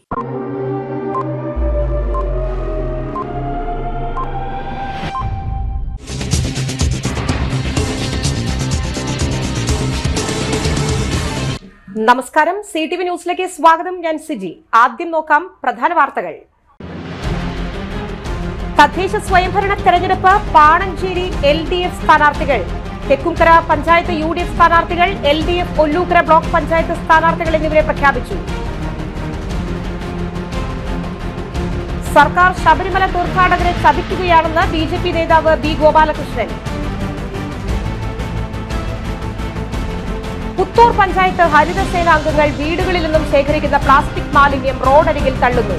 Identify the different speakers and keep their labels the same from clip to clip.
Speaker 1: നമസ്കാരം, CTV ന്യൂസിലേക്ക് സ്വാഗതം. ഞാൻ സിജി. ആദ്യം നോക്കാം പ്രധാന വാർത്തകൾ. തദ്ദേശ സ്വയംഭരണ തെരഞ്ഞെടുപ്പ് പാണഞ്ചേരി LDF സ്ഥാനാർത്ഥികൾ, തെക്കുംകര പഞ്ചായത്ത് UDF സ്ഥാനാർത്ഥികൾ, LDF ഒല്ലൂക്കര ബ്ലോക്ക് പഞ്ചായത്ത് സ്ഥാനാർത്ഥികൾ എന്നിവരെ പ്രഖ്യാപിച്ചു. സർക്കാർ ശബരിമല തീർത്ഥാടകരെ ചതിക്കുകയാണെന്ന് BJP നേതാവ് B. ഗോപാലകൃഷ്ണൻ. പുത്തൂർ പഞ്ചായത്ത് ഹരിതസേന അംഗങ്ങൾ വീടുകളിൽ നിന്നും ശേഖരിക്കുന്ന പ്ലാസ്റ്റിക് മാലിന്യം റോഡരികിൽ തള്ളുന്നു.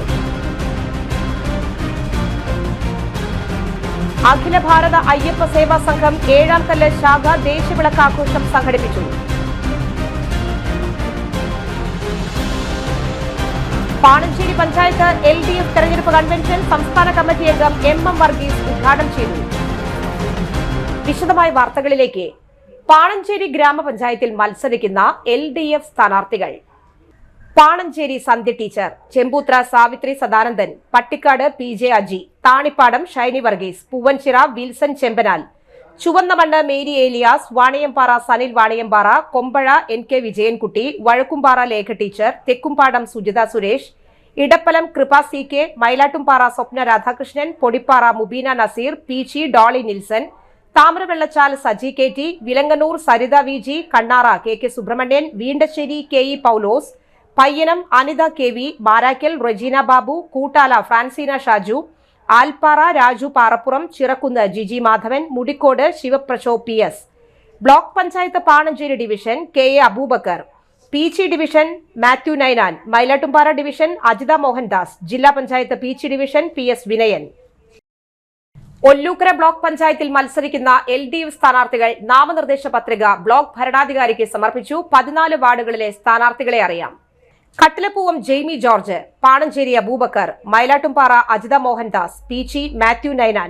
Speaker 1: അഖില ഭാരത അയ്യപ്പ സേവാ സംഘം ഏഴാംകല്ല് ശാഖ ദേശവിളക്കാഘോഷം സംഘടിപ്പിച്ചു. പാണഞ്ചേരി പഞ്ചായത്ത് LDF തെരഞ്ഞെടുപ്പ് കൺവെൻഷൻ സംസ്ഥാന കമ്മിറ്റി അംഗം MM വർഗീസ് ഉദ്ഘാടനം ചെയ്തു. വിശദമായ വാർത്തകളിലേക്ക്. പാണഞ്ചേരി ഗ്രാമപഞ്ചായത്തിൽ മത്സരിക്കുന്ന LDF സ്ഥാനാർത്ഥികൾ: Pananchery Sandhya teacher, Chembuthra Savithri Sadanandan, Pattikkad PJ Aji, Thanippadam Shiny Varghese, Poovanchira Wilson Chembanal, Chuvannamannu Mary Elias, Vaniyampara Sanil Vaniyampara, Kombazha NK Vijayankutty, Vazhakkumpara Lekha teacher, Thekkumpadam Sujitha Suresh, Edappalam Kripa CK, Mayilattumpara Swapna Radhakrishnan, Podippara Mubeena Naseer, Peechi Dolly Nilson, Thamaravellachal Saji KT, Vilangannur Saritha VG, Kannara KK Subrahmanyan, Veendassery KE Paulose, Payyanam Anitha KV, Marakkal Regina Babu, Koottala Francina Shaju, Alppara Raju Parappuram, Chirakkunnu Jiji Madhavan, Mudikkode Sivaprashobh PS, block panchayat Pananchery division KA Aboobacker, Peechi division Mathew Nainan, Mayilattumpara division Ajitha Mohandas, ജില്ലാ panchayat Peechi division PS Vinayan. Ollukkara block പഞ്ചായത്തിൽ മത്സരിക്കുന്ന LDF സ്ഥാനാർത്ഥികൾ നാമനിർദ്ദേശ പത്രിക ബ്ലോക്ക് ഭരണാധികാരിക്ക് സമർപ്പിച്ചു. 14 വാർഡുകളിലെ സ്ഥാനാർത്ഥികളെ അറിയാം. Kattilappoovam Jaimy George, Pananchery Aboobacker, Mayilattumpara Ajitha Mohandas, Peechi Mathew Nainan,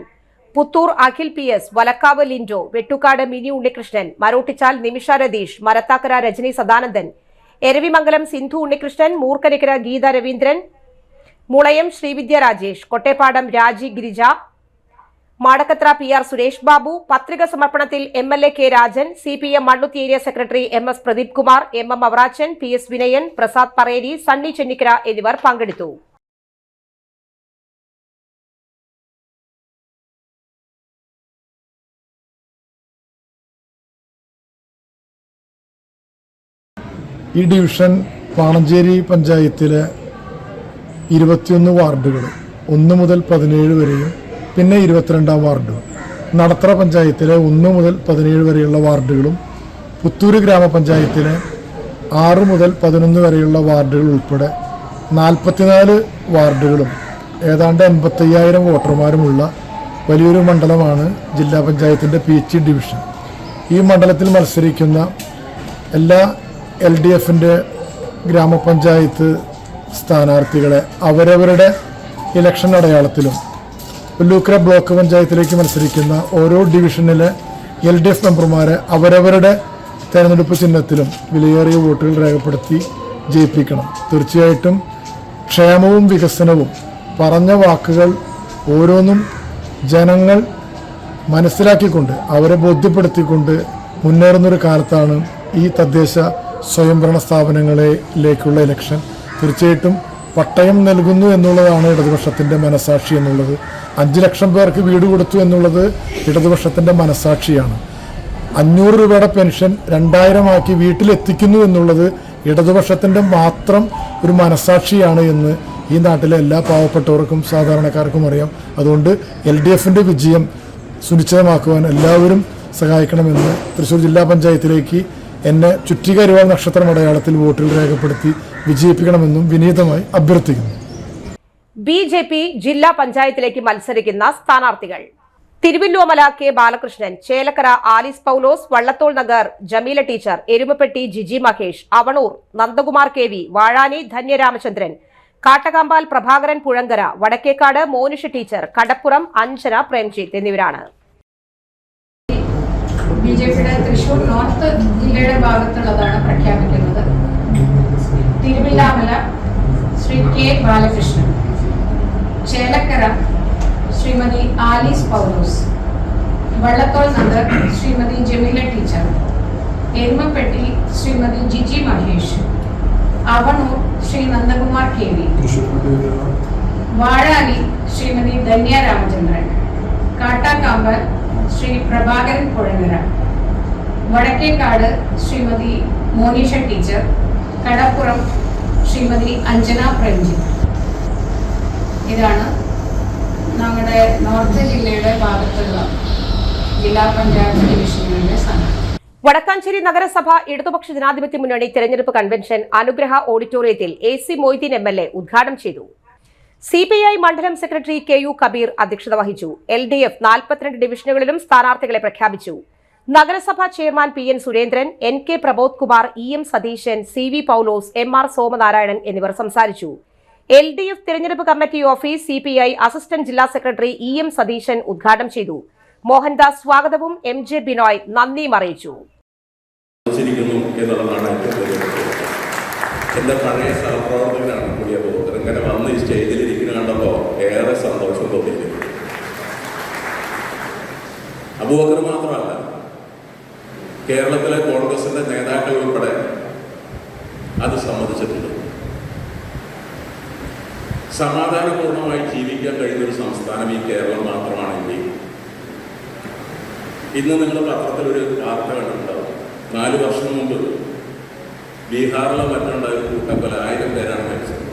Speaker 1: Puthur Akhil PS, Valakkavu Lindo, Vettukad Mini Unnikrishnan, Marottichal Nimisha Ratheesh, Marathakkara Rajani Sadanandan, Eravimangalam Sindhu Unnikrishnan, Moorkkanikkara Geetha Raveendran, Mulayam Srividya Rajesh, Kottepadam Raji Girija, Madakkathra PR Suresh Babu. പത്രിക സമർപ്പണത്തിൽ MLA K. Rajan, CPM Mannuthy area secretary MS Pradeep Kumar, MM Avarachan, PS Vinayan, Prasad Parery, Sunny Chennikkara എന്നിവർ പങ്കെടുത്തു.
Speaker 2: ഈ ഡിവിഷൻ പാണഞ്ചേരി പഞ്ചായത്തിലെ 21 വാർഡുകൾ 1 മുതൽ 17 വരെയും പിന്നെ 22-ാം വാർഡ്, നടത്തറ പഞ്ചായത്തിലെ 1 മുതൽ 17 വരെയുള്ള വാർഡുകളും, പുത്തൂര് ഗ്രാമപഞ്ചായത്തിലെ 6 മുതൽ 11 വരെയുള്ള വാർഡുകൾ ഉൾപ്പെടെ 44 വാർഡുകളും ഏതാണ്ട് 85,000 വോട്ടർമാരുമുള്ള വലിയൊരു മണ്ഡലമാണ് ജില്ലാ പഞ്ചായത്തിൻ്റെ പീച്ചി ഡിവിഷൻ. ഈ മണ്ഡലത്തിൽ മത്സരിക്കുന്ന എല്ലാ LDFൻ്റെ ഗ്രാമപഞ്ചായത്ത് സ്ഥാനാർത്ഥികളെ അവരവരുടെ ഇലക്ഷൻ അടയാളത്തിലും ഒല്ലൂക്കര ബ്ലോക്ക് പഞ്ചായത്തിലേക്ക് മത്സരിക്കുന്ന ഓരോ ഡിവിഷനിലെ LDF മെമ്പർമാരെ അവരവരുടെ തെരഞ്ഞെടുപ്പ് ചിഹ്നത്തിലും വിലയേറിയ വോട്ടുകൾ രേഖപ്പെടുത്തി ജയിപ്പിക്കണം. തീർച്ചയായിട്ടും ക്ഷേമവും വികസനവും പറഞ്ഞ വാക്കുകൾ ഓരോന്നും ജനങ്ങൾ മനസ്സിലാക്കിക്കൊണ്ട് അവരെ ബോധ്യപ്പെടുത്തിക്കൊണ്ട് മുന്നേറുന്നൊരു കാലത്താണ് ഈ തദ്ദേശ സ്വയംഭരണ സ്ഥാപനങ്ങളിലേക്കുള്ള ഇലക്ഷൻ. തീർച്ചയായിട്ടും പട്ടയം നൽകുന്നു എന്നുള്ളതാണ് ഇടതുപക്ഷത്തിൻ്റെ മനസാക്ഷി എന്നുള്ളത്. 5 ലക്ഷം പേർക്ക് വീട് കൊടുത്തു എന്നുള്ളത് ഇടതുപക്ഷത്തിൻ്റെ മനസാക്ഷിയാണ്. 500 രൂപയുടെ പെൻഷൻ 2000 ആക്കി വീട്ടിലെത്തിക്കുന്നു എന്നുള്ളത് ഇടതുപക്ഷത്തിൻ്റെ മാത്രം ഒരു മനസാക്ഷിയാണ് എന്ന് ഈ നാട്ടിലെ എല്ലാ പാവപ്പെട്ടവർക്കും സാധാരണക്കാർക്കും അറിയാം. അതുകൊണ്ട് LDFൻ്റെ വിജയം സുനിശ്ചിതമാക്കുവാൻ എല്ലാവരും സഹായിക്കണമെന്ന് തൃശ്ശൂർ ജില്ലാ പഞ്ചായത്തിലേക്ക് എന്നെ ചുറ്റികരുവാൾ നക്ഷത്രം അടയാളത്തിൽ വോട്ടുകൾ രേഖപ്പെടുത്തി വിജയിപ്പിക്കണമെന്നും വിനീതമായി അഭ്യർത്ഥിക്കുന്നു.
Speaker 1: BJP ജില്ലാ പഞ്ചായത്തിലേക്ക് മത്സരിക്കുന്ന സ്ഥാനാർത്ഥികൾ: Thiruvilwamala K. Balakrishnan, Chelakkara Alice Paulose, Vallathol Nagar Jameela teacher, Erumapetty Jiji Mahesh, Avanoor Nandakumar KV, Vazhani Dhanyaramachandran, Kattakampal Prabhakaran Puzhankara, Vadakkekad Monisha teacher, Kadappuram Anjana Premjith എന്നിവരാണ്.
Speaker 3: ബിജെപിയുടെ തൃശൂർ നോർത്ത് ജില്ലയുടെ ഭാഗത്തുള്ളതാണ് പ്രഖ്യാപിക്കുന്നത്. Thiruvilwamala Sri K. Balakrishnan. Chelakara, Srimati Alice Paulus. Vallathol Nandar, Srimati Jamila Teacher. Ermapetti, Srimati Gigi Mahesh. Avanur, Sri Nandakumar KV. Vadali, Srimati Danya Ramachandran. Kattakambar, Sri Prabhakaran Kodangara. Vadakekadu, Srimati Monisha Teacher. Kadappuram, Shrimati Anjana Premjith. ഇതാണ് നമ്മുടെ north ജില്ലയുടെ ഭാഗത്തുള്ള ജില്ലാ പഞ്ചായത്ത് ഡിവിഷനുകളുടെ സ്ഥാനം.
Speaker 1: വടക്കാഞ്ചേരി നഗരസഭ ഇടതുപക്ഷ ജനാധിപത്യ മുന്നണി തെരഞ്ഞെടുപ്പ് കൺവെൻഷൻ അനുഗ്രഹ ഓഡിറ്റോറിയത്തിൽ AC മൊയ്തീൻ MLA ഉദ്ഘാടനം ചെയ്തു. CPI മണ്ഡലം സെക്രട്ടറി KU കബീർ അധ്യക്ഷത വഹിച്ചു. LDF 42 ഡിവിഷനുകളിലും സ്ഥാനാർത്ഥികളെ പ്രഖ്യാപിച്ചു. നഗരസഭാ chairman PN Surendran, NK Prabodh Kumar, EM Satheesan, CV പൗലോസ്, MR സോമനാരായണൻ എന്നിവർ സംസാരിച്ചു. LDF തിരഞ്ഞെടുപ്പ് കമ്മിറ്റി ഓഫീസ് CPI അസിസ്റ്റന്റ് ജില്ലാ സെക്രട്ടറി EM സതീശൻ ഉദ്ഘാടനം ചെയ്തു. മോഹൻദാസ് സ്വാഗതവും MJ ബിനോയ് നന്ദിയും അറിയിച്ചു.
Speaker 4: എന്റെ പഴയ സഹപ്രവർത്തകനാണ് പുതിയ ബോധർ ഇങ്ങനെ വന്ന് ഈ സ്റ്റേജിലിരിക്കുന്ന കണ്ടപ്പോൾ ഏറെ സന്തോഷം തോന്നിയിരുന്നു. അബൂബക്കർ മാത്രമല്ല, കേരളത്തിലെ കോൺഗ്രസിന്റെ നേതാക്കൾ ഉൾപ്പെടെ അത് സമ്മതിച്ചിട്ടുണ്ട്. സമാധാനപൂർണമായി ജീവിക്കാൻ കഴിയുന്ന ഒരു സംസ്ഥാനം ഈ കേരളം മാത്രമാണെങ്കിൽ ഇന്ന് നിങ്ങൾ പത്രത്തിലൊരു വാർത്ത കണ്ടിട്ടുണ്ടാവും. 4 വർഷം മുമ്പ് ബീഹാറിലെ മറ്റുണ്ടായ കൂട്ടക്കൊല 1000 പേരാണ് മരിച്ചത്.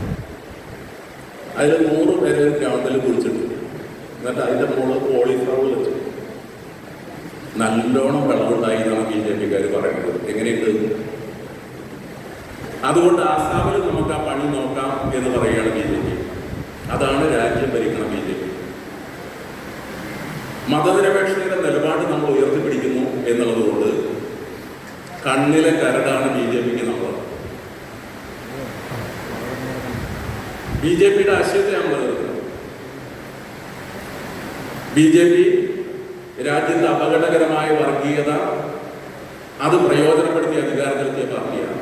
Speaker 4: അതിൽ 100 പേരെ ഒരു ഗ്രൗണ്ടിൽ കുറിച്ചിട്ടുണ്ട്. എന്നിട്ട് അതിൻ്റെ മുകളിൽ കോളിഫ്ലവർ വെച്ചു. നല്ലോണം വെള്ളമുണ്ടായി എന്നാണ് BJP-ക്കാർ പറയുന്നത്. എങ്ങനെയുണ്ട്? അതുകൊണ്ട് ആസാമിൽ നമുക്ക് ആ പണി നോക്കാം എന്ന് പറയുകയാണ് BJP. അതാണ് രാജ്യം ഭരിക്കുന്ന BJP. മതനിരപേക്ഷതയുടെ നിലപാട് നമ്മൾ ഉയർത്തിപ്പിടിക്കുന്നു എന്നുള്ളതുകൊണ്ട് കണ്ണിലെ കരടാണ് BJP-ക്ക് നമ്മൾ. BJP-യുടെ ആശയത്തെയാണ് എതിർക്കുന്നത്. BJP രാജ്യത്തെ അപകടകരമായ വർഗീയത അത് പ്രയോജനപ്പെടുത്തി അധികാരത്തിലെത്തിയ പാർട്ടിയാണ്.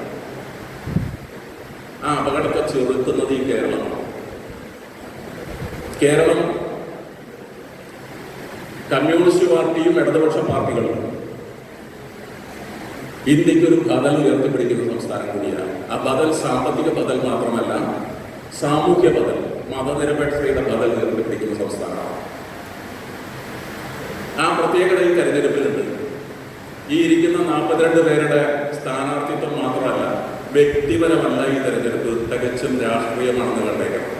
Speaker 4: ആ അപകടത്തെ ചെറുക്കുന്നത് ഈ കേരളമാണ്. കേരളം കമ്മ്യൂണിസ്റ്റ് പാർട്ടിയും ഇടതുപക്ഷ പാർട്ടികളും ഇന്ത്യക്കൊരു ബദൽ ഉയർത്തിപ്പിടിക്കുന്ന സംസ്ഥാനം കൂടിയാണ്. ആ ബദൽ സാമ്പത്തിക ബദൽ മാത്രമല്ല, സാമൂഹ്യ ബദൽ, മതനിരപേക്ഷതയുടെ ബദൽ ഉയർത്തിപ്പിടിക്കുന്ന സംസ്ഥാനമാണ്. ആ പ്രത്യേകത ഈ തെരഞ്ഞെടുപ്പിലുണ്ട്. ഈ ഇരിക്കുന്ന 42 പേരുടെ സ്ഥാനാർത്ഥിത്വം മാത്രമല്ല, വ്യക്തിപരമല്ല ഈ തെരഞ്ഞെടുപ്പ്, തികച്ചും രാഷ്ട്രീയമാണെന്ന് കണ്ടേക്കണം.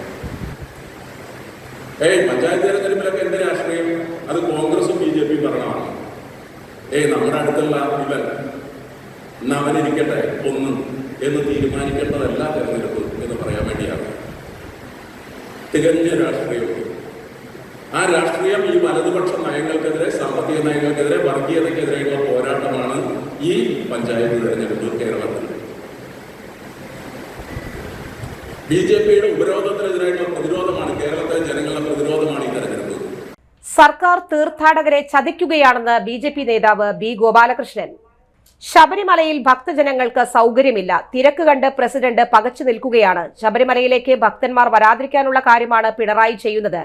Speaker 4: പഞ്ചായത്ത് തെരഞ്ഞെടുപ്പിലൊക്കെ എന്ത് രാഷ്ട്രീയം? അത് കോൺഗ്രസും BJP ഭരണമാണ്. നമ്മുടെ അടുത്തുള്ള ഇവൻ അവനിരിക്കട്ടെ ഒന്നും എന്ന് തീരുമാനിക്കേണ്ടതല്ല തെരഞ്ഞെടുപ്പ് എന്ന് പറയാൻ വേണ്ടിയാണ്. തികഞ്ഞ രാഷ്ട്രീയം. ആ രാഷ്ട്രീയം ഈ വലതുപക്ഷ നയങ്ങൾക്കെതിരെ, സാമ്പത്തിക നയങ്ങൾക്കെതിരെ, വർഗീയതയ്ക്കെതിരെയുള്ള പോരാട്ടമാണ് ഈ പഞ്ചായത്ത് തെരഞ്ഞെടുപ്പ് കേരളത്തിൽ. BJP-യുടെ ഉപരോധത്തിനെതിരായിട്ടുള്ള പ്രതിരോധമാണ്, കേരളത്തിലെ ജനങ്ങളുടെ പ്രതിരോധമാണ് ഈ തെരഞ്ഞെടുപ്പ്.
Speaker 1: സർക്കാർ തീർത്ഥാടകരെ ചതിക്കുകയാണെന്ന് BJP നേതാവ് B. ഗോപാലകൃഷ്ണൻ. ശബരിമലയിൽ ഭക്തജനങ്ങൾക്ക് സൗകര്യമില്ല. തിരക്ക് കണ്ട് പ്രസിഡന്റ് പകച്ചു നിൽക്കുകയാണ്. ശബരിമലയിലേക്ക് ഭക്തന്മാർ വരാതിരിക്കാനുള്ള കാര്യമാണ് പിണറായി ചെയ്യുന്നത്.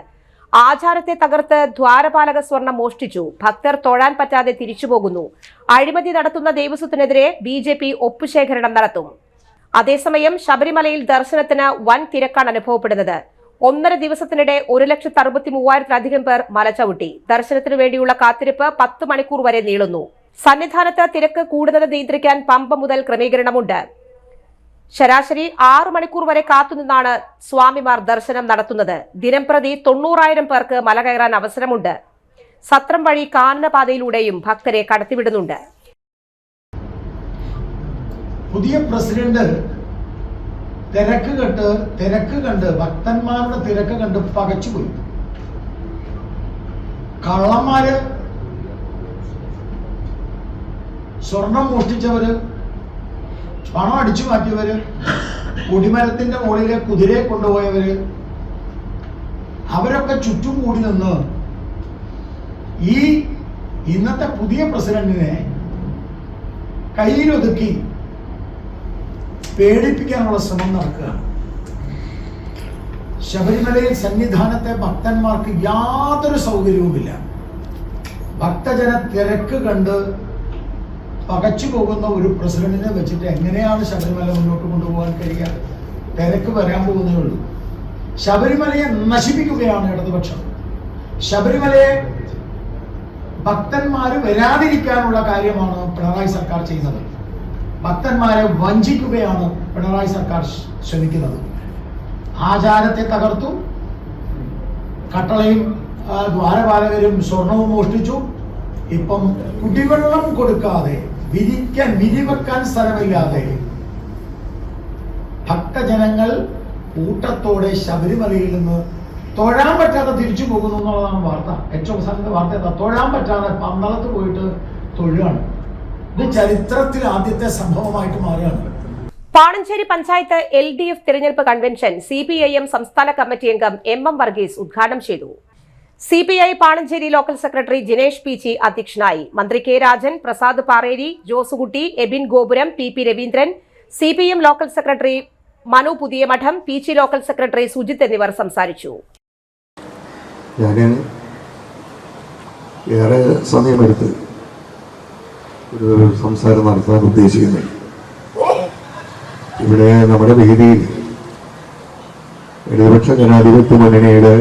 Speaker 1: ആചാരത്തെ തകർത്ത് ദ്വാരപാലക സ്വർണം മോഷ്ടിച്ചു. ഭക്തർ തൊഴാൻ പറ്റാതെ തിരിച്ചുപോകുന്നു. അഴിമതി നടത്തുന്ന ദേവസ്വത്തിനെതിരെ BJP ഒപ്പുശേഖരണം നടത്തും. അതേസമയം ശബരിമലയിൽ ദർശനത്തിന് വൻ തിരക്കാണ് അനുഭവപ്പെടുന്നത്. 1.5 ദിവസത്തിനിടെ 1,63,000-ലധികം പേർ മല ചവിട്ടി. ദർശനത്തിനു വേണ്ടിയുള്ള കാത്തിരിപ്പ് 10 മണിക്കൂർ വരെ നീളുന്നു. സന്നിധാനത്ത് തിരക്ക് കൂടുതൽ നിയന്ത്രിക്കാൻ പമ്പ മുതൽ ക്രമീകരണമുണ്ട്. ശരാശരി 6 മണിക്കൂർ വരെ കാത്തുനിന്നാണ് സ്വാമിമാർ ദർശനം നടത്തുന്നത്. ദിനംപ്രതി 90,000 പേർക്ക് മല കയറാൻ അവസരമുണ്ട്. സത്രം വഴി കാനനപാതയിലൂടെയും ഭക്തരെ കടത്തിവിടുന്നുണ്ട്.
Speaker 5: പുതിയ പ്രസിഡന്റ് തിരക്ക് കണ്ട് ഭക്തന്മാരുടെ തിരക്ക് കണ്ട് പകച്ചുപോയി. കള്ളന്മാര്, സ്വർണം മോഷ്ടിച്ചവര്, പണം അടിച്ചു മാറ്റിയവര്, കൊടിമരത്തിന്റെ മുകളിലെ കുതിരയെ കൊണ്ടുപോയവര്, അവരൊക്കെ ചുറ്റും കൂടി നിന്ന് ഈ ഇന്നത്തെ പുതിയ പ്രസിഡന്റിനെ കയ്യിലൊതുക്കി പേടിപ്പിക്കാനുള്ള ശ്രമം നടക്കുകയാണ്. ശബരിമലയിൽ സന്നിധാനത്തെ ഭക്തന്മാർക്ക് യാതൊരു സൗകര്യവുമില്ല. ഭക്തജന തിരക്ക് കണ്ട് പകച്ചു പോകുന്ന ഒരു പ്രസിഡന്റിനെ വെച്ചിട്ട് എങ്ങനെയാണ് ശബരിമല മുന്നോട്ട് കൊണ്ടുപോകാൻ കഴിയുക? തിരക്ക് വരാൻ പോകുന്നേ ഉള്ളൂ. ശബരിമലയെ നശിപ്പിക്കുകയാണ് ഇടതുപക്ഷം. ശബരിമലയെ ഭക്തന്മാർ വരാതിരിക്കാനുള്ള കാര്യമാണ് പിണറായി സർക്കാർ ചെയ്യുന്നത്. ഭക്തന്മാരെ വഞ്ചിക്കുകയാണ് പിണറായി സർക്കാർ ശ്രമിക്കുന്നത്. ആചാരത്തെ തകർത്തു, കട്ടളയും ദ്വാരപാലകരും സ്വർണവും മോഷ്ടിച്ചു. ഇപ്പം കുടിവെള്ളം കൊടുക്കാതെ, വിരിവെക്കാൻ സ്ഥലമില്ലാതെ ഭക്തജനങ്ങൾ കൂട്ടത്തോടെ ശബരിമലയിൽ നിന്ന് തൊഴാൻ പറ്റാതെ തിരിച്ചു പോകുന്നു എന്നുള്ളതാണ് വാർത്ത. ഏറ്റവും അവസാനത്തെ വാർത്ത എന്താ? തൊഴാൻ പറ്റാതെ പന്തളത്ത് പോയിട്ട് തൊഴുകയാണ്. ഇത് ചരിത്രത്തിൽ ആദ്യത്തെ സംഭവമായിട്ട് മാറുകയാണ്.
Speaker 1: പാണഞ്ചേരി പഞ്ചായത്ത് LDF തിരഞ്ഞെടുപ്പ് കൺവെൻഷൻ CPIM സംസ്ഥാന കമ്മിറ്റി അംഗം MM വർഗീസ് ഉദ്ഘാടനം ചെയ്തു. CPI Panancheri local secretary Jinesh PC അധ്യക്ഷനായി. മന്ത്രി K രാജൻ, പ്രസാദ് പാറേരി, ജോസുകുട്ടി, എബിൻ ഗോപുരം, PP Raveendran, CPM local secretary Manu Puthiyamadom, PC local secretary Sujith എന്നിവർ സംസാരിച്ചു.
Speaker 6: ഞാൻ ഏറെ സമയമെടുത്ത് ഒരു സംസാരം നടത്താൻ ഉദ്ദേശിക്കുന്നത്, ഇവിടെ നമ്മുടെ വേദിയിൽ ഇടതുപക്ഷ ജനാധിപത്യ മുന്നണിയുടെ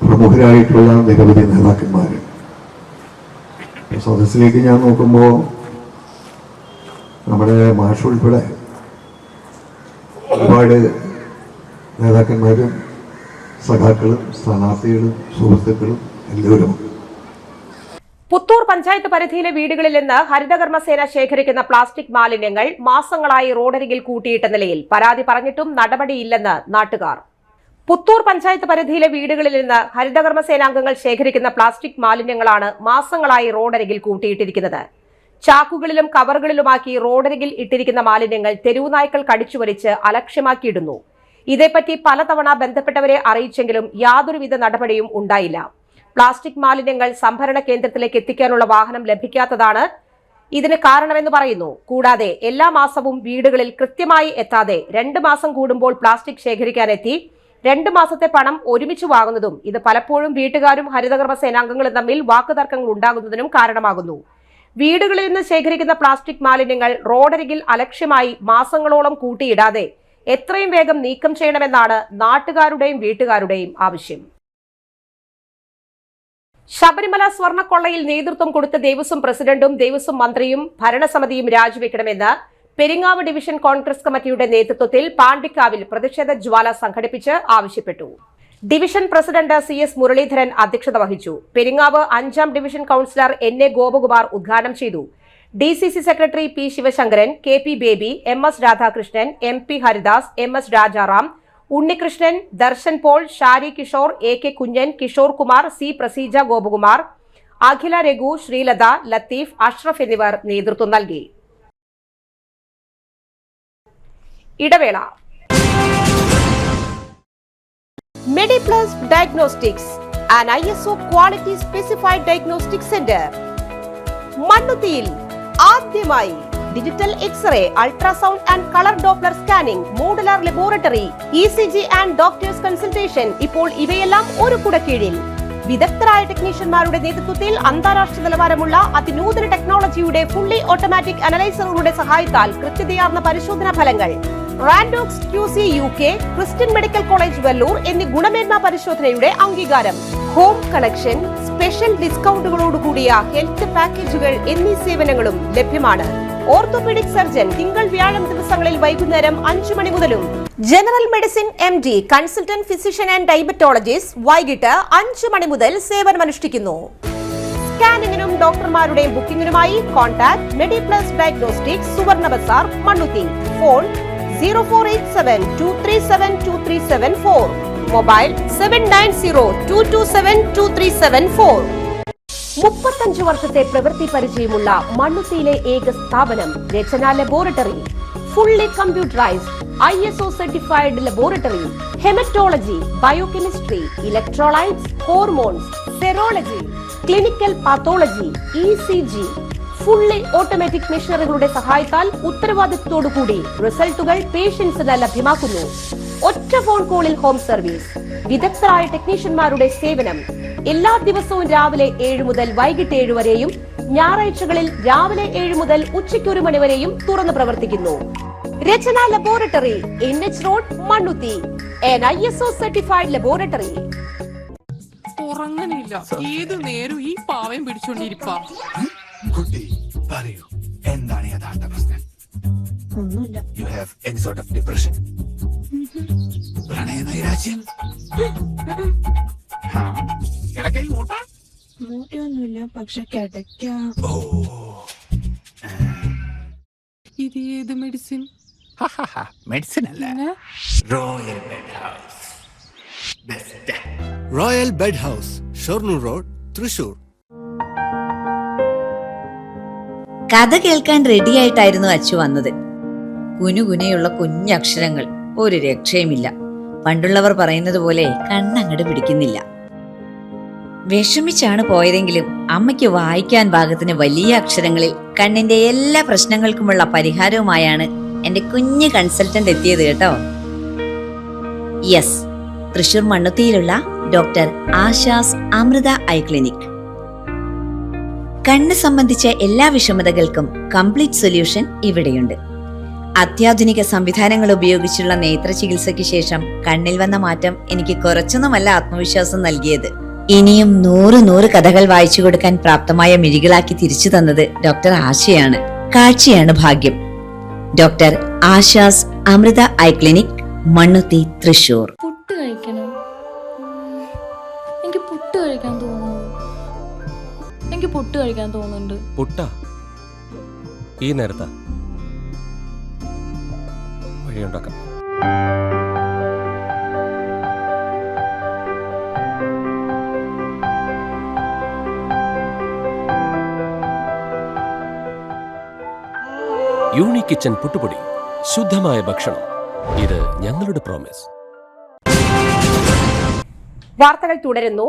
Speaker 6: പ്രമുഖരായിട്ടുള്ള നിരവധി നേതാക്കന്മാർ സദസ്സിലേക്ക് ഞാൻ നോക്കുമ്പോൾ നമ്മുടെ മാഷ് ഉൾപ്പെടെ ഒരുപാട് നേതാക്കന്മാരും സഖാക്കളും സ്ഥാനാർത്ഥികളും സുഹൃത്തുക്കളും എല്ലാവരും.
Speaker 1: പുത്തൂർ പഞ്ചായത്ത് പരിധിയിലെ വീടുകളിൽ നിന്ന് ഹരിതകർമ്മസേന ശേഖരിക്കുന്ന പ്ലാസ്റ്റിക് മാലിന്യങ്ങൾ മാസങ്ങളായി റോഡരികിൽ കൂട്ടിയിട്ട നിലയിൽ. പരാതി പറഞ്ഞിട്ടും നടപടിയില്ലെന്ന് നാട്ടുകാർ. പുത്തൂർ പഞ്ചായത്ത് പരിധിയിലെ വീടുകളിൽ നിന്ന് ഹരിതകർമ്മസേനാംഗങ്ങൾ ശേഖരിക്കുന്ന പ്ലാസ്റ്റിക് മാലിന്യങ്ങളാണ് മാസങ്ങളായി റോഡരികിൽ കൂട്ടിയിട്ടിരിക്കുന്നത്. ചാക്കുകളിലും കവറുകളിലുമാക്കി റോഡരികിൽ ഇട്ടിരിക്കുന്ന മാലിന്യങ്ങൾ തെരുവുനായ്ക്കൾ കടിച്ചുവലിച്ച് അലക്ഷ്യമാക്കിയിടുന്നു. ഇതേപ്പറ്റി പലതവണ ബന്ധപ്പെട്ടവരെ അറിയിച്ചെങ്കിലും യാതൊരുവിധ നടപടിയും ഉണ്ടായില്ല. പ്ലാസ്റ്റിക് മാലിന്യങ്ങൾ സംഭരണ കേന്ദ്രത്തിലേക്ക് എത്തിക്കാനുള്ള വാഹനം ലഭിക്കാത്തതാണ് ഇതിന് കാരണമെന്ന് പറയുന്നു. കൂടാതെ എല്ലാ മാസവും വീടുകളിൽ കൃത്യമായി എത്താതെ 2 മാസം കൂടുമ്പോൾ പ്ലാസ്റ്റിക് ശേഖരിക്കാനെത്തി 2 മാസത്തെ പണം ഒരുമിച്ച് വാങ്ങുന്നതും ഇത് പലപ്പോഴും വീട്ടുകാരും ഹരിതകർമ്മ സേനാംഗങ്ങളും തമ്മിൽ വാക്കുതർക്കങ്ങൾ ഉണ്ടാകുന്നതിനും കാരണമാകുന്നു. വീടുകളിൽ നിന്ന് ശേഖരിക്കുന്ന പ്ലാസ്റ്റിക് മാലിന്യങ്ങൾ റോഡരികിൽ അലക്ഷ്യമായി മാസങ്ങളോളം കൂട്ടിയിടാതെ എത്രയും വേഗം നീക്കം ചെയ്യണമെന്നാണ് നാട്ടുകാരുടെയും വീട്ടുകാരുടെയും ആവശ്യം. ശബരിമല സ്വർണ്ണക്കൊള്ളയിൽ നേതൃത്വം കൊടുത്ത ദേവസ്വം പ്രസിഡന്റും ദേവസ്വം മന്ത്രിയും ഭരണസമിതിയും രാജിവെക്കണമെന്ന് പെരിങ്ങാവ് ഡിവിഷൻ കോൺഗ്രസ് കമ്മിറ്റിയുടെ നേതൃത്വത്തിൽ പാണ്ടിക്കാവിൽ പ്രതിഷേധ ജ്വാല സംഘടിപ്പിച്ച് ആവശ്യപ്പെട്ടു. ഡിവിഷൻ പ്രസിഡന്റ് CS മുരളീധരൻ അധ്യക്ഷത വഹിച്ചു. പെരിങ്ങാവ് 5ാം ഡിവിഷൻ കൌൺസിലർ NA ഗോപകുമാർ ഉദ്ഘാടനം ചെയ്തു. DCC secretary P Sivasankaran, KP Baby, MS Radhakrishnan, MP Haridas, MS Rajaram, Unnikrishnan, Darshan Paul, Shari Kishore, AK Kunjan, Kishore Kumar, C Praseeja Gopakumar, Akhila Raghu, Sreelatha, Latheef, Ashraf എന്നിവർ നേതൃത്വം നൽകി. ഇടവേള. Mediplus diagnostics, an ISO quality specified diagnostic center. മണ്ണുത്തിയിൽ ആദ്യമായി digital X-ray, ultrasound and colour Doppler scanning, modular laboratory, ECG and doctors consultation. ഇപ്പോൾ ഇവയെല്ലാം ഒരു കുടക്കീഴിൽ. വിദഗ്ധരായ ടെക്നീഷ്യന്മാരുടെ നേതൃത്വത്തിൽ അന്താരാഷ്ട്ര നിലവാരമുള്ള അതിനൂതന ടെക്നോളജിയുടെ ഫുള്ളി ഓട്ടോമാറ്റിക് അനലൈസറുകളുടെ സഹായത്താൽ കൃത്യതയാർന്ന പരിശോധനാ ഫലങ്ങൾ. റാൻഡോക്സ് QC UK, Christian medical college Vellore എന്നീ ഗുണമേന്മ പരിശോധനയുടെ അംഗീകാരം. ഹോം കണക്ഷൻ, സ്പെഷ്യൽ ഡിസ്കൗണ്ടുകളോടുകൂടിയ ഹെൽത്ത് പാക്കേജുകൾ എന്നീ സേവനങ്ങളും ലഭ്യമാണ്. ഓർത്തോപീഡിക് സർജൻ തിങ്കൾ വ്യാഴം ദിവസങ്ങളിൽ വൈകുന്നേരം 5 മണി മുതലും. General medicine MD, consultant physician and diabetologist വൈകിട്ട് 5 മണി മുതൽ സേവനമനുഷ്ഠിക്കുന്നു. സ്കാനിങ്ങിനും ഡോക്ടർമാരുടെയും ബുക്കിംഗിനുമായി കോൺടാക്ട് മെഡിപ്ലസ് ഡയഗ്നോസ്റ്റിക്സ്, സുവർണ ബസാർ, മണ്ണുത്തി. Phone 0487237237 mobile 7902272374. 35 വർഷത്തെ പ്രവൃത്തി പരിചയമുള്ള മണ്ണുത്തിയിലെ ഏക സ്ഥാപനം Rachana laboratory. Fully computerised ISO certified laboratory. Haematology, biochemistry, electrolytes, hormones, serology, clinical pathology, ECG. Fully automatic മെഷീനറികളുടെ സഹായത്താൽ ഉത്തരവാദിത്വത്തോടുകൂടി റിസൾട്ടുകൾ പേഷ്യൻസിന് ലഭ്യമാക്കുന്നു. ഒറ്റ ഫോൺ കോളിൽ ഹോം സർവീസ്, വിദഗ്ധരായ ടെക്നീഷ്യന്മാരുടെ സേവനം. എല്ലാ ദിവസവും രാവിലെ 7 മുതൽ വൈകിട്ട് 7 വരെയും ഞായറാഴ്ചകളിൽ രാവിലെ 7 മുതൽ ഉച്ചയ്ക്ക് 1 മണി വരെയും തുറന്നു പ്രവർത്തിക്കുന്നു. Rachana laboratory, NH road, Mannuthy. ISO certified laboratory.
Speaker 7: ഉറങ്ങണില്ല, ഏത് നേരം ഈ പാവം പിടിച്ചോണ്ടിരിപ്പാ.
Speaker 8: കുട്ടി പറയൂ, എന്താണ് യഥാർത്ഥ പ്രശ്നം?
Speaker 9: ഒന്നുമില്ല.
Speaker 8: You have any sort of depression? പ്രണയ നൈരാശ്യം? കിടക്കയിൽ മൂട്ടാ?
Speaker 9: മൂട്ടിയൊന്നുമില്ല, പക്ഷെ കിടക്കാം.
Speaker 8: ഓ,
Speaker 7: ഇത് ഏത് മെഡിസിൻ?
Speaker 8: മെഡിസിൻ അല്ല, royal bed house. Best royal bed house, Shoranur road, Thrissur.
Speaker 10: കഥ കേൾക്കാൻ റെഡിയായിട്ടായിരുന്നു അച്ചു വന്നത്. കുനുകുനയുള്ള കുഞ്ഞക്ഷരങ്ങൾ, ഒരു രക്ഷയുമില്ല. പണ്ടുള്ളവർ പറയുന്നത് പോലെ കണ്ണങ്ങട് പിടിക്കുന്നില്ല. വിഷമിച്ചാണ് പോയതെങ്കിലും അമ്മയ്ക്ക് വായിക്കാൻ പാകത്തിന് വലിയ അക്ഷരങ്ങളിൽ കണ്ണിന്റെ എല്ലാ പ്രശ്നങ്ങൾക്കുമുള്ള പരിഹാരവുമായാണ് എന്റെ കുഞ്ഞ് കൺസൾട്ടന്റ് എത്തിയത് കേട്ടോ. യെസ്, തൃശൂർ മണ്ണുത്തിയിലുള്ള doctor Asha's Amrita eye clinic. കണ്ണ് സംബന്ധിച്ച എല്ലാ വിഷമതകൾക്കും കംപ്ലീറ്റ് സൊല്യൂഷൻ ഇവിടെയുണ്ട്. അത്യാധുനിക സംവിധാനങ്ങൾ ഉപയോഗിച്ചുള്ള നേത്ര ചികിത്സയ്ക്ക് ശേഷം കണ്ണിൽ വന്ന മാറ്റം എനിക്ക് കുറച്ചൊന്നുമല്ല ആത്മവിശ്വാസം നൽകിയത്. ഇനിയും 100 കഥകൾ വായിച്ചു കൊടുക്കാൻ പ്രാപ്തമായ മിഴികളാക്കി തിരിച്ചു തന്നത് ഡോക്ടർ ആശയാണ്. കാഴ്ചയാണ് ഭാഗ്യം. Doctor Asha's Amrita eye clinic, Mannuthy, Thrissur.
Speaker 9: Puttu കഴിക്കണം. എനിക്ക് പുട്ട് കഴിക്കാൻ തോന്നുന്നുണ്ട്.
Speaker 11: പുട്ടാ? ഈ നേരത്താ? വഴിയുണ്ടാക്കാം. യൂണിക് കിച്ചൻ പുട്ടുപൊടി, ശുദ്ധമായ ഭക്ഷണം. ഇത് ഞങ്ങളുടെ പ്രോമിസ്.
Speaker 1: വാർത്തകൾ തുടരുന്നു.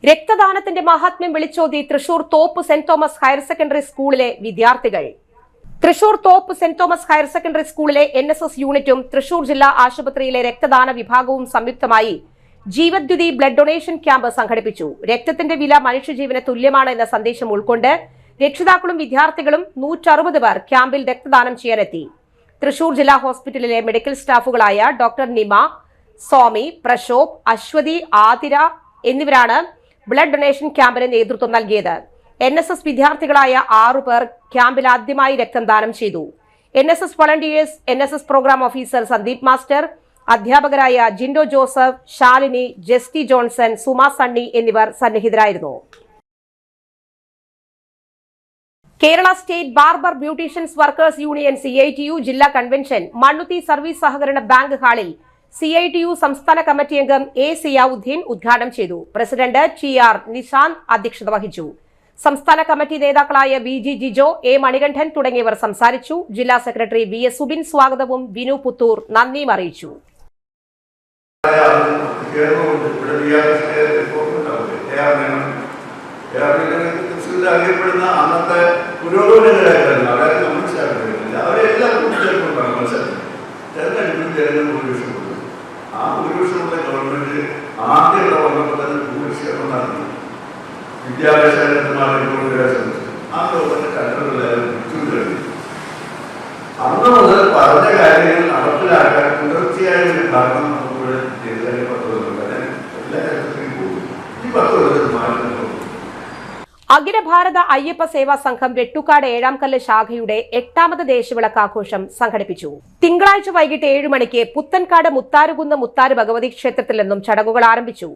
Speaker 1: രക്തദാനത്തിന്റെ മഹാത്മ്യം വിളിച്ചോതി Thrissur Thope saint Thomas higher secondary സ്കൂളിലെ വിദ്യാർത്ഥികൾ. Thrissur Thope saint Thomas higher secondary സ്കൂളിലെ NSS യൂണിറ്റും തൃശൂർ ജില്ലാ ആശുപത്രിയിലെ രക്തദാന വിഭാഗവും സംയുക്തമായി ജീവദ്യുതി ബ്ലഡ് ഡൊണേഷൻ ക്യാമ്പ് സംഘടിപ്പിച്ചു. രക്തത്തിന്റെ വില മനുഷ്യജീവന് തുല്യമാണ് എന്ന സന്ദേശം ഉൾക്കൊണ്ട് രക്ഷിതാക്കളും വിദ്യാർത്ഥികളും 160 പേർ ക്യാമ്പിൽ രക്തദാനം ചെയ്യാനെത്തി. തൃശൂർ ജില്ലാ ഹോസ്പിറ്റലിലെ മെഡിക്കൽ സ്റ്റാഫുകളായ ഡോക്ടർ നിമ, സ്വാമി, പ്രശോഭ്, അശ്വതി, ആതിര എന്നിവരാണ് ബ്ലഡ് ഡൊണേഷൻ ക്യാമ്പിന് നേതൃത്വം നൽകിയത്. NSS വിദ്യാർത്ഥികളായ 6 പേർ ക്യാമ്പിൽ ആദ്യമായി രക്തം ദാനം ചെയ്തു. NSS volunteers, NSS programme officer Sandeep master, അധ്യാപകരായ ജിൻഡോ ജോസഫ്, ശാലിനി, ജസ്റ്റി ജോൺസൺ, സുമ സണ്ണി എന്നിവർ സന്നിഹിതരായിരുന്നു. Kerala state barber beauticians workers union CITU ജില്ലാ കൺവെൻഷൻ മണ്ണുത്തി സർവീസ് സഹകരണ ബാങ്ക് ഹാളിൽ CITU സംസ്ഥാന കമ്മിറ്റി അംഗം A. സിയാവുദ്ദീൻ ഉദ്ഘാടനം ചെയ്തു. പ്രസിഡന്റ് TR നിശാന്ത് അധ്യക്ഷത വഹിച്ചു. സംസ്ഥാന കമ്മിറ്റി നേതാക്കളായ VG ജിജോ, A. മണികണ്ഠൻ തുടങ്ങിയവർ സംസാരിച്ചു. ജില്ലാ സെക്രട്ടറി VS സുബിൻ സ്വാഗതവും വിനു പുത്തൂർ നന്ദിയും അറിയിച്ചു.
Speaker 12: അറിയപ്പെടുന്ന അന്നത്തെ പുരോഗമനങ്ങളായിരുന്നു. അതായത് മനസ്സിലാക്കുന്നില്ല, അവരെല്ലാം കൂട്ടിച്ചേർക്കൊണ്ടാണ് മത്സരം. തെരഞ്ഞെടുപ്പിൽ ഭൂരിപക്ഷം കൊടുത്തു. ആ ഭൂരിപക്ഷമുള്ള ഗവൺമെന്റ് ആദ്യം വന്നപ്പോൾ തന്നെ ഭൂരിപക്ഷം നടത്തി. വിദ്യാഭ്യാസ ആ ഗവൺമെന്റ് കണ്ടുകളായാലും ചൂണ്ടി. അന്ന് മുതൽ പറഞ്ഞ കാര്യങ്ങൾ നടപ്പിലാക്കാൻ തുടർച്ചയായ ഒരു ഭരണം നമുക്കിവിടെ ചെയ്തതിന് 10 കൊല്ലം എല്ലാ കാര്യത്തിലും പോകും. ഈ 10 കൊല്ലത്തിൽ മാറ്റം.
Speaker 1: അഖില ഭാരത അയ്യപ്പ സേവാ സംഘം വെട്ടുകാട് 7ാം കല്ല് ശാഖയുടെ 8ാമത് ദേശവിളക്കാഘോഷം സംഘടിപ്പിച്ചു. തിങ്കളാഴ്ച വൈകിട്ട് 7 മണിക്ക് പുത്തൻകാട് മുത്താരുകുന്ന് മുത്താര് ഭഗവതി ക്ഷേത്രത്തിൽ നിന്നും ചടങ്ങുകൾ ആരംഭിച്ചു.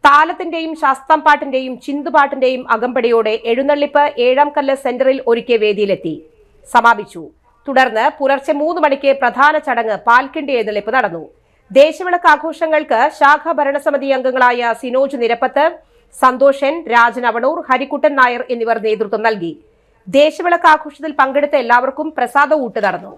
Speaker 1: താലത്തിന്റെയും ശാസ്താംപാട്ടിന്റെയും ചിന്തുപാട്ടിന്റെയും അകമ്പടിയോടെ എഴുന്നള്ളിപ്പ് 7ാം കല്ല് സെന്ററിൽ ഒരുക്കിയ വേദിയിലെത്തി സമാപിച്ചു. തുടർന്ന് പുലർച്ചെ 3 മണിക്ക് പ്രധാന ചടങ്ങ് പാൽക്കിണ്ടി എഴുന്നള്ളിപ്പ് നടന്നു. ദേശവിളക്ക് ആഘോഷങ്ങൾക്ക് ശാഖാ ഭരണസമിതി അംഗങ്ങളായ സിനോജ് നിരപ്പത്ത്, സന്തോഷൻ, രാജൻ അവണൂർ, ഹരിക്കുട്ടൻ നായർ എന്നിവർ നേതൃത്വം നൽകി. ദേശവിളക്ക് ആഘോഷത്തിൽ പങ്കെടുത്ത എല്ലാവർക്കും പ്രസാദ ഊട്ട് നടന്നു.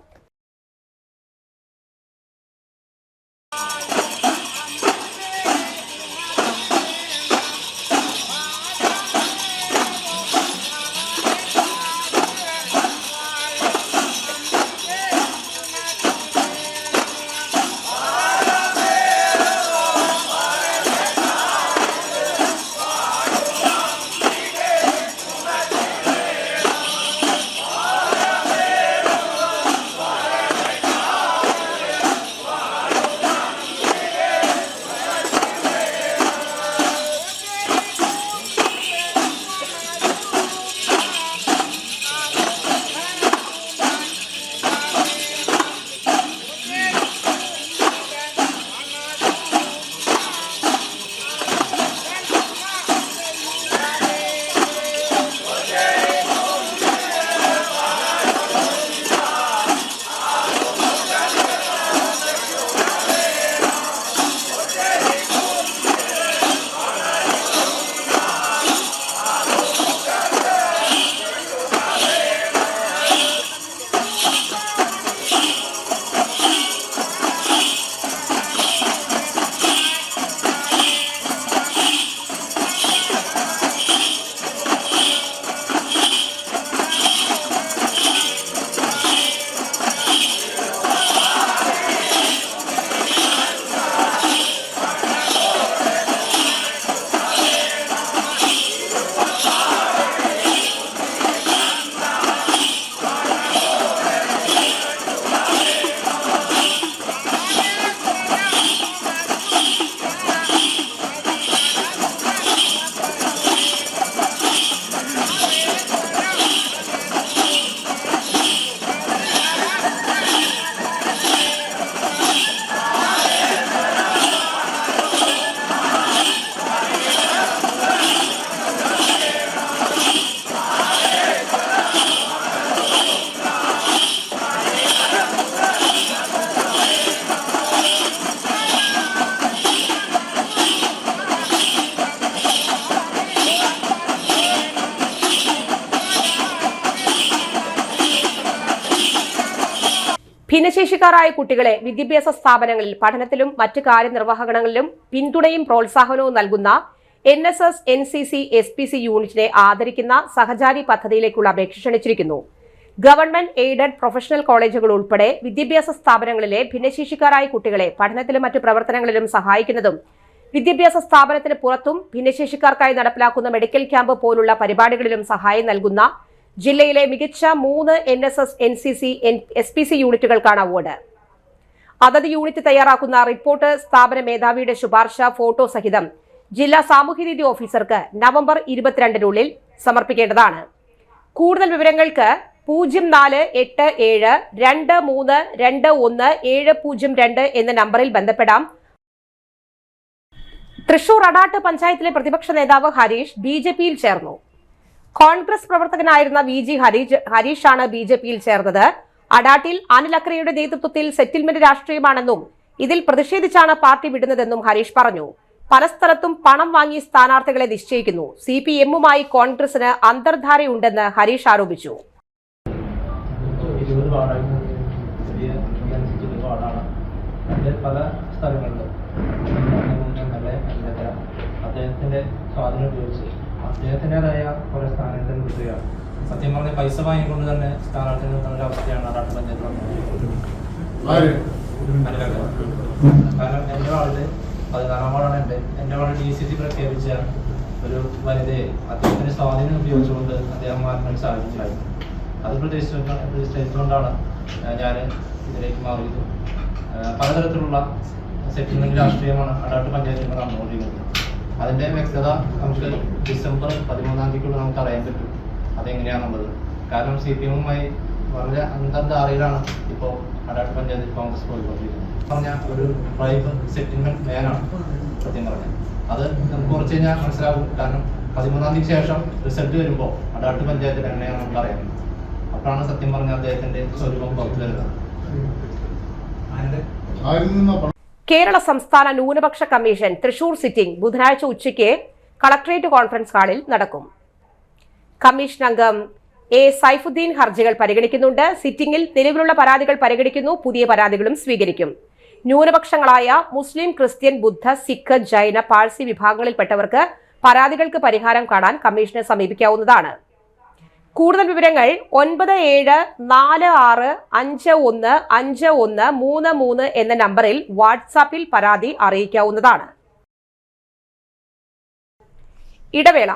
Speaker 1: ഭിന്നശേഷിക്കാരായ കുട്ടികളെ വിദ്യാഭ്യാസ സ്ഥാപനങ്ങളിൽ പഠനത്തിലും മറ്റ് കാര്യനിർവഹണങ്ങളിലും പിന്തുണയും പ്രോത്സാഹനവും നൽകുന്ന NSS, NCC, SPC യൂണിറ്റിനെ ആദരിക്കുന്ന സഹചാരി പദ്ധതിയിലേക്കുള്ള അപേക്ഷ ക്ഷണിച്ചിരിക്കുന്നു. ഗവൺമെന്റ് എയ്ഡഡ് പ്രൊഫഷണൽ കോളേജുകൾ ഉൾപ്പെടെ വിദ്യാഭ്യാസ സ്ഥാപനങ്ങളിലെ ഭിന്നശേഷിക്കാരായ കുട്ടികളെ പഠനത്തിലും മറ്റു പ്രവർത്തനങ്ങളിലും സഹായിക്കുന്നതും വിദ്യാഭ്യാസ സ്ഥാപനത്തിന് പുറത്തും ഭിന്നശേഷിക്കാർക്കായി നടപ്പിലാക്കുന്ന മെഡിക്കൽ ക്യാമ്പ് പോലുള്ള പരിപാടികളിലും സഹായം നൽകുന്ന ജില്ലയിലെ മികച്ച 3 NSS, NCC, SPC യൂണിറ്റുകൾക്കാണ് അവാർഡ്. അതത് യൂണിറ്റ് തയ്യാറാക്കുന്ന റിപ്പോർട്ട് സ്ഥാപന മേധാവിയുടെ ശുപാർശ ഫോട്ടോ സഹിതം ജില്ലാ സാമൂഹ്യനീതി ഓഫീസർക്ക് നവംബർ 22-നുള്ളിൽ സമർപ്പിക്കേണ്ടതാണ്. കൂടുതൽ വിവരങ്ങൾക്ക് 048723217002 എന്ന നമ്പറിൽ ബന്ധപ്പെടാം. തൃശൂർ അടാട്ട് പഞ്ചായത്തിലെ പ്രതിപക്ഷ നേതാവ് ഹരീഷ് BJPയിൽ ചേർന്നു. കോൺഗ്രസ് പ്രവർത്തകനായിരുന്ന VG ഹരീഷാണ് BJPയിൽ ചേർന്നത്. അടാട്ടിൽ അനിൽ അക്രയുടെ നേതൃത്വത്തിൽ സെറ്റിൽമെന്റ് രാഷ്ട്രീയമാണെന്നും ഇതിൽ പ്രതിഷേധിച്ചാണ് പാർട്ടി വിടുന്നതെന്നും ഹരീഷ് പറഞ്ഞു. പല സ്ഥലത്തും പണം വാങ്ങി സ്ഥാനാർത്ഥികളെ നിശ്ചയിക്കുന്നു. CPM-മായി കോൺഗ്രസിന് അന്തർധാരയുണ്ടെന്ന് ഹരീഷ് ആരോപിച്ചു.
Speaker 13: പല സ്ഥലങ്ങളിലും അദ്ദേഹത്തിന്റെ സ്വാധീനം ഉപയോഗിച്ച് അദ്ദേഹത്തിൻ്റെതായ കുറെ സ്ഥാനങ്ങൾ കിട്ടുകയാണ്. സത്യം പറഞ്ഞ പൈസ വാങ്ങിക്കൊണ്ട് തന്നെ സ്ഥാനാർത്ഥി നിൽക്കുന്ന അവസ്ഥയാണ് അടാട്ട് പഞ്ചായത്ത് കാരണം എൻ്റെ വാർഡില് 14-ാം വാർഡാണ് എൻ്റെ വാർഡ് DCC പ്രഖ്യാപിച്ച ഒരു വനിതയെ അദ്ദേഹത്തിന്റെ സ്വാധീനം ഉപയോഗിച്ചുകൊണ്ട് അദ്ദേഹം മാറ്റാൻ സാധിച്ചില്ലായിരുന്നു. അത് പ്രതിഷ്ഠിച്ചുകൊണ്ടാണ് ഞാൻ ഇതിലേക്ക് മാറിയത്. പലതരത്തിലുള്ള സെറ്റിൽമെന്റ് രാഷ്ട്രീയമാണ് അടാട്ട് പഞ്ചായത്തിൽ നടന്നുകൊണ്ടിരിക്കുന്നത്. അതിന്റെ വ്യക്തത നമുക്ക് ഡിസംബർ 13-ാം തീയതിക്കുള്ള നമുക്ക് അറിയാൻ പറ്റും അതെങ്ങനെയാണെന്നുള്ളത്. കാരണം CPM-മായി വളരെ അന്തർധാരയിലാണ് ഇപ്പോൾ അടാട്ട് പഞ്ചായത്തിൽ കോൺഗ്രസ് പോയിക്കൊണ്ടിരിക്കുന്നത്. പറഞ്ഞ ഒരു ട്രൈബ് സെറ്റിൽമെന്റ് മാനാണ് സത്യം പറഞ്ഞത്. അത് നമുക്ക് കുറച്ച് കഴിഞ്ഞാൽ മനസ്സിലാകും. കാരണം 13-ാം തീയതിക്ക് ശേഷം റിസൾട്ട് വരുമ്പോൾ അടാട്ട് പഞ്ചായത്തിൽ എങ്ങനെയാണ് നമുക്ക് അറിയുന്നത്. അപ്പോഴാണ് സത്യം പറഞ്ഞ അദ്ദേഹത്തിന്റെ സ്വരൂപം പുറത്തു വരുന്നത്.
Speaker 1: കേരള സംസ്ഥാന ന്യൂനപക്ഷ കമ്മീഷൻ തൃശൂർ സിറ്റിംഗ് ബുധനാഴ്ച ഉച്ചയ്ക്ക് കളക്ടറേറ്റ് കോൺഫറൻസ് ഹാളിൽ നടക്കും. കമ്മീഷൻ അംഗം A. സൈഫുദ്ദീൻ ഹർജികൾ പരിഗണിക്കുന്നുണ്ട്. സിറ്റിംഗിൽ നിലവിലുള്ള പരാതികൾ പരിഗണിക്കുന്നു. പുതിയ പരാതികളും സ്വീകരിക്കും. ന്യൂനപക്ഷങ്ങളായ മുസ്ലിം, ക്രിസ്ത്യൻ, ബുദ്ധ, സിഖ്, ജൈന, പാഴ്സി വിഭാഗങ്ങളിൽപ്പെട്ടവർക്ക് പരാതികൾക്ക് പരിഹാരം കാണാൻ കമ്മീഷനെ സമീപിക്കാവുന്നതാണ്. കൂടുതൽ വിവരങ്ങൾ 9746515133 എന്ന നമ്പറിൽ വാട്സാപ്പിൽ പരാതി അറിയിക്കാവുന്നതാണ്. ഇടവേള.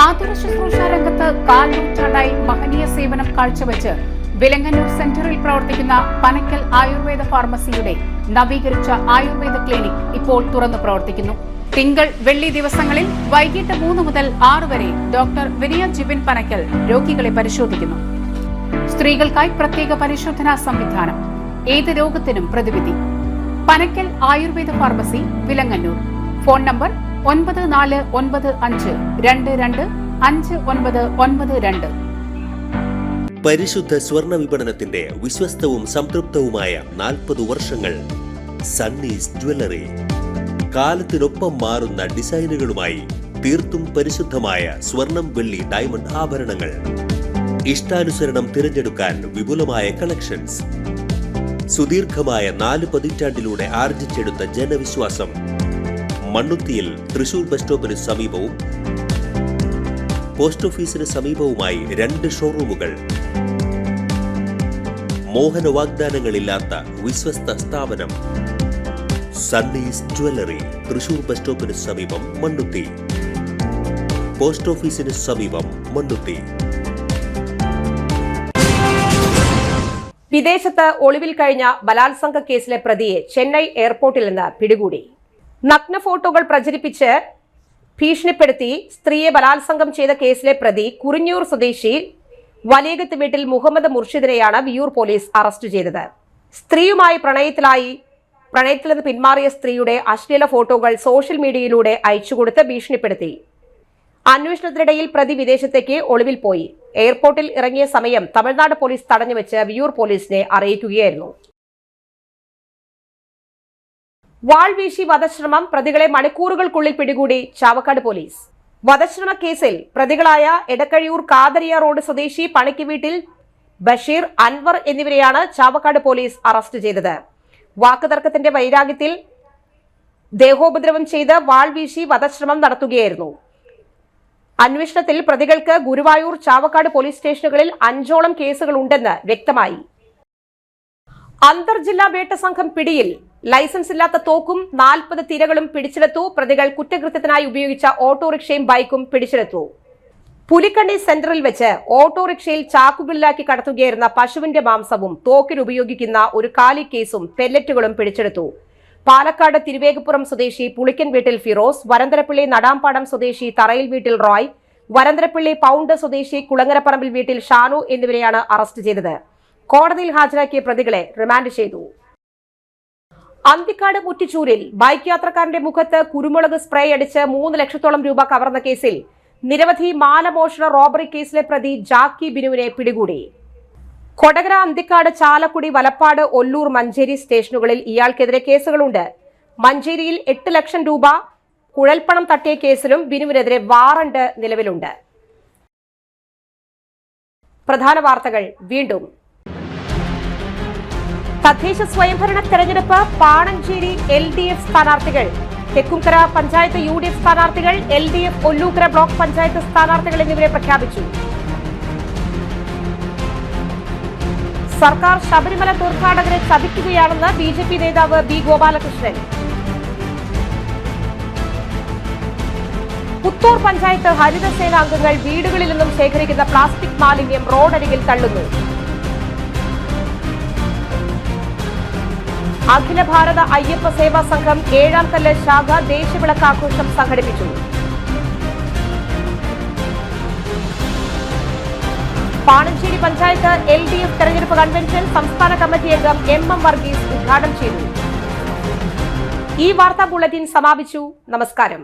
Speaker 3: ആതുര ശുശ്രൂഷ രംഗത്ത് 4 നൂറ്റാണ്ടായി മഹനീയ സേവനം കാഴ്ചവെച്ച് വിലങ്ങന്നൂർ സെന്ററിൽ പ്രവർത്തിക്കുന്ന പനക്കൽ ആയുർവേദ ഫാർമസിയുടെ നവീകരിച്ച ആയുർവേദ ക്ലിനിക് ഇപ്പോൾ തുറന്നു പ്രവർത്തിക്കുന്നു. തിങ്കൾ, വെള്ളി ദിവസങ്ങളിൽ വൈകിട്ട് 3 മുതൽ 6 വരെ ഡോക്ടർ വിനയ ജിബിൻ പനക്കൽ രോഗികളെ പരിശോധിക്കുന്നു. സ്ത്രീകൾക്കായി പ്രത്യേക പരിശോധനാ സംവിധാനം. ഏത് രോഗത്തിനും പ്രതിവിധി. Panakkal Ayurveda pharmacy, Vilangannur. Phone number 9452225992.
Speaker 11: പരിശുദ്ധ സ്വർണ്ണ വിപണനത്തിന്റെ വിശ്വസ്തവും സംതൃപ്തവുമായ 40 വർഷങ്ങൾ. സണ്ണീസ് ജ്വല്ലറി. കാലത്തിനൊപ്പം മാറുന്ന ഡിസൈനുകളുമായി തീർത്തും പരിശുദ്ധമായ സ്വർണം, വെള്ളി, ഡയമണ്ട് ആഭരണങ്ങൾ. ഇഷ്ടാനുസരണം തിരഞ്ഞെടുക്കാൻ വിപുലമായ കളക്ഷൻസ്. സുദീർഘമായ 4 പതിറ്റാണ്ടിലൂടെ ആർജിച്ചെടുത്ത ജനവിശ്വാസം. മണ്ണുത്തിയിൽ തൃശൂർ ബസ് സ്റ്റോപ്പിന് സമീപവും പോസ്റ്റ് ഓഫീസിന് സമീപവുമായി 2 ഷോറൂമുകൾ. മോഹന വാഗ്ദാനങ്ങളില്ലാത്ത വിശ്വസ്ത സ്ഥാപനം. സണ്ണീസ് ജ്വല്ലറി, തൃശൂർ ബസ് സ്റ്റോപ്പിന് സമീപം, മണ്ണുത്തി. പോസ്റ്റ് ഓഫീസിന് സമീപം, മണ്ണുത്തി.
Speaker 1: വിദേശത്ത് ഒളിവിൽ കഴിഞ്ഞ ബലാത്സംഗ കേസിലെ പ്രതിയെ ചെന്നൈ എയർപോർട്ടിൽ നിന്ന് പിടികൂടി. നഗ്ന ഫോട്ടോകൾ പ്രചരിപ്പിച്ച് ഭീഷണിപ്പെടുത്തി സ്ത്രീയെ ബലാത്സംഗം ചെയ്ത കേസിലെ പ്രതി കുറിഞ്ഞൂർ സ്വദേശി വലിയകത്ത് വീട്ടിൽ മുഹമ്മദ് മുർഷിദിനെയാണ് വിയൂർ പോലീസ് അറസ്റ്റ് ചെയ്തത്. സ്ത്രീയുമായി പ്രണയത്തിൽ നിന്ന് പിന്മാറിയ സ്ത്രീയുടെ അശ്ലീല ഫോട്ടോകൾ സോഷ്യൽ മീഡിയയിലൂടെ അയച്ചുകൊടുത്ത് ഭീഷണിപ്പെടുത്തി. അന്വേഷണത്തിനിടയിൽ പ്രതി വിദേശത്തേക്ക് ഒളിവിൽ പോയി. എയർപോർട്ടിൽ ഇറങ്ങിയ സമയം തമിഴ്നാട് പോലീസ് തടഞ്ഞുവെച്ച് വിയൂർ പോലീസിനെ അറിയിക്കുകയായിരുന്നു. വാൾവീശി വധശ്രമം പ്രതികളെ മണിക്കൂറുകൾക്കുള്ളിൽ പിടികൂടി ചാവക്കാട് പോലീസ്. വധശ്രമ കേസിൽ പ്രതികളായ എടക്കഴിയൂർ കാതരിയ റോഡ് സ്വദേശി പണിക്ക് വീട്ടിൽ ബഷീർ, അൻവർ എന്നിവരെയാണ് ചാവക്കാട് പോലീസ് അറസ്റ്റ് ചെയ്തത്. വാക്കുതർക്കത്തിന്റെ വൈരാഗ്യത്തിൽ ദേഹോപദ്രവം ചെയ്ത് വാൾ വീശി വധശ്രമം നടത്തുകയായിരുന്നു. അന്വേഷണത്തിൽ പ്രതികൾക്ക് ഗുരുവായൂർ, ചാവക്കാട് പോലീസ് സ്റ്റേഷനുകളിൽ 5ഓളം കേസുകൾ ഉണ്ടെന്ന് വ്യക്തമായി. അന്തർജില്ലാ വേട്ട സംഘം പിടിയിൽ. ലൈസൻസ് ഇല്ലാത്ത തോക്കും 40 തിരകളും പിടിച്ചെടുത്തു. പ്രതികൾ കുറ്റകൃത്യത്തിനായി ഉപയോഗിച്ച ഓട്ടോറിക്ഷയും ബൈക്കും പിടിച്ചെടുത്തു. പുലിക്കണ്ണി സെന്ററിൽ വെച്ച് ഓട്ടോറിക്ഷയിൽ ചാക്കുകളിലാക്കി കടത്തുകയായിരുന്ന പശുവിന്റെ മാംസവും തോക്കിന് ഉപയോഗിക്കുന്ന ഒരു കാലി കേസും പെല്ലറ്റുകളും പിടിച്ചെടുത്തു. പാലക്കാട് തിരുവേഗപ്പുറം സ്വദേശി പുളിക്കൻ വീട്ടിൽ ഫിറോസ്, വരന്തരപ്പള്ളി നടാംപാടം സ്വദേശി തറയിൽ വീട്ടിൽ റോയ്, വരന്തരപ്പള്ളി പൗണ്ട് സ്വദേശി കുളങ്ങരപ്പറമ്പിൽ വീട്ടിൽ ഷാനു എന്നിവരെയാണ് അറസ്റ്റ് ചെയ്തത്. കോടതിയിൽ ഹാജരാക്കിയ പ്രതികളെ റിമാൻഡ് ചെയ്തു. അന്തിക്കാട് മുറ്റിച്ചൂരിൽ ബൈക്ക് യാത്രക്കാരന്റെ മുഖത്ത് കുരുമുളക് സ്പ്രേ അടിച്ച് 3 ലക്ഷത്തോളം രൂപ കവർന്ന കേസിൽ നിരവധി മാലമോഷണ റോബറി കേസിലെ പ്രതി ജാക്കി ബിനുവിനെ പിടികൂടി. കൊടകര, അന്തിക്കാട്, ചാലക്കുടി, വലപ്പാട്, ഒല്ലൂർ, മഞ്ചേരി സ്റ്റേഷനുകളിൽ ഇയാൾക്കെതിരെ കേസുകളുണ്ട്. മഞ്ചേരിയിൽ 8 ലക്ഷം രൂപ കുഴൽപ്പണം തട്ടിയ കേസിലും ബിനുവിനെതിരെ വാറണ്ട് നിലവിലുണ്ട്. പ്രധാന വാർത്തകൾ വീണ്ടും. തദ്ദേശ സ്വയംഭരണ തെരഞ്ഞെടുപ്പ്. പാണഞ്ചേരി LDF സ്ഥാനാർത്ഥികൾ, തെക്കുംകര പഞ്ചായത്ത് UDF സ്ഥാനാർത്ഥികൾ, LDF ഒല്ലൂക്കര ബ്ലോക്ക് പഞ്ചായത്ത് സ്ഥാനാർത്ഥികൾ എന്നിവരെ പ്രഖ്യാപിച്ചു. സർക്കാർ ശബരിമല തീർത്ഥാടകരെ ചതിക്കുകയാണെന്ന് BJP നേതാവ് B. ഗോപാലകൃഷ്ണൻ. പുത്തൂർ പഞ്ചായത്ത് ഹരിതസേന അംഗങ്ങൾ വീടുകളിൽ നിന്നും ശേഖരിക്കുന്ന പ്ലാസ്റ്റിക് മാലിന്യം റോഡരികിൽ തള്ളുന്നു. അഖില ഭാരത അയ്യപ്പ സേവാ സംഘം 7ാം കല്ല് ശാഖ ദേശവിളക്ക് ആഘോഷം സംഘടിപ്പിച്ചു. പാണഞ്ചേരി പഞ്ചായത്ത് LDF തെരഞ്ഞെടുപ്പ് കൺവെൻഷൻ സംസ്ഥാന കമ്മിറ്റി അംഗം MM വർഗീസ് ഉദ്ഘാടനം ചെയ്തു. ഈ വാർത്താ ബുള്ളറ്റിൻ സമാപിച്ചു. നമസ്കാരം.